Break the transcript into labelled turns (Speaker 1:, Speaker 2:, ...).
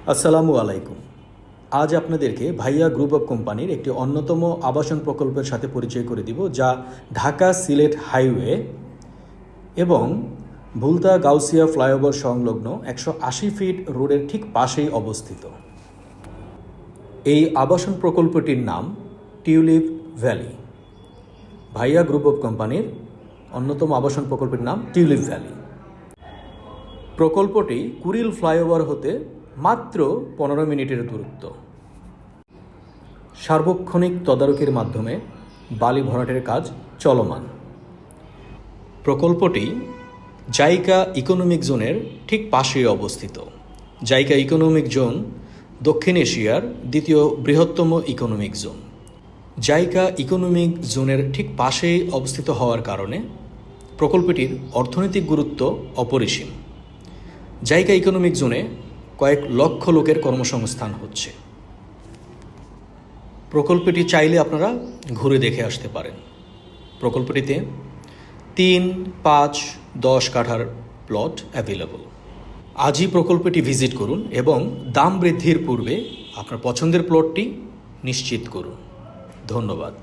Speaker 1: আসসালামু আলাইকুম। আজ আপনাদেরকে ভাইয়া গ্রুপ অফ কোম্পানির একটি অন্যতম আবাসন প্রকল্পের সাথে পরিচয় করে দিব, যা ঢাকা সিলেট হাইওয়ে এবং ভুলতা গাউসিয়া ফ্লাইওভার সংলগ্ন 180 ফিট রোডের ঠিক পাশেই অবস্থিত। এই আবাসন প্রকল্পটির নাম টিউলিপ ভ্যালি। ভাইয়া গ্রুপ অফ কোম্পানির অন্যতম আবাসন প্রকল্পের নাম টিউলিপ ভ্যালি। প্রকল্পটি কুড়িল ফ্লাইওভার হতে মাত্র 15 মিনিটের দূরত্ব। সার্বক্ষণিক তদারকির মাধ্যমে বালি ভরাটের কাজ চলমান। প্রকল্পটি জাইকা ইকোনমিক জোনের ঠিক পাশেই অবস্থিত। জাইকা ইকোনমিক জোন দক্ষিণ এশিয়ার দ্বিতীয় বৃহত্তম ইকোনমিক জোন। জাইকা ইকোনমিক জোনের ঠিক পাশেই অবস্থিত হওয়ার কারণে প্রকল্পটির অর্থনৈতিক গুরুত্ব অপরিসীম। জাইকা ইকোনমিক জোনে কয়েক লক্ষ লোকের কর্মসংস্থান হচ্ছে। প্রকল্পটি চাইলে আপনারা ঘুরে দেখে আসতে পারেন। প্রকল্পটিতে 3, 5, 10 কাঠার প্লট অ্যাভেলেবল। আজই প্রকল্পটি ভিজিট করুন এবং দাম বৃদ্ধির পূর্বে আপনার পছন্দের প্লটটি নিশ্চিত করুন। ধন্যবাদ।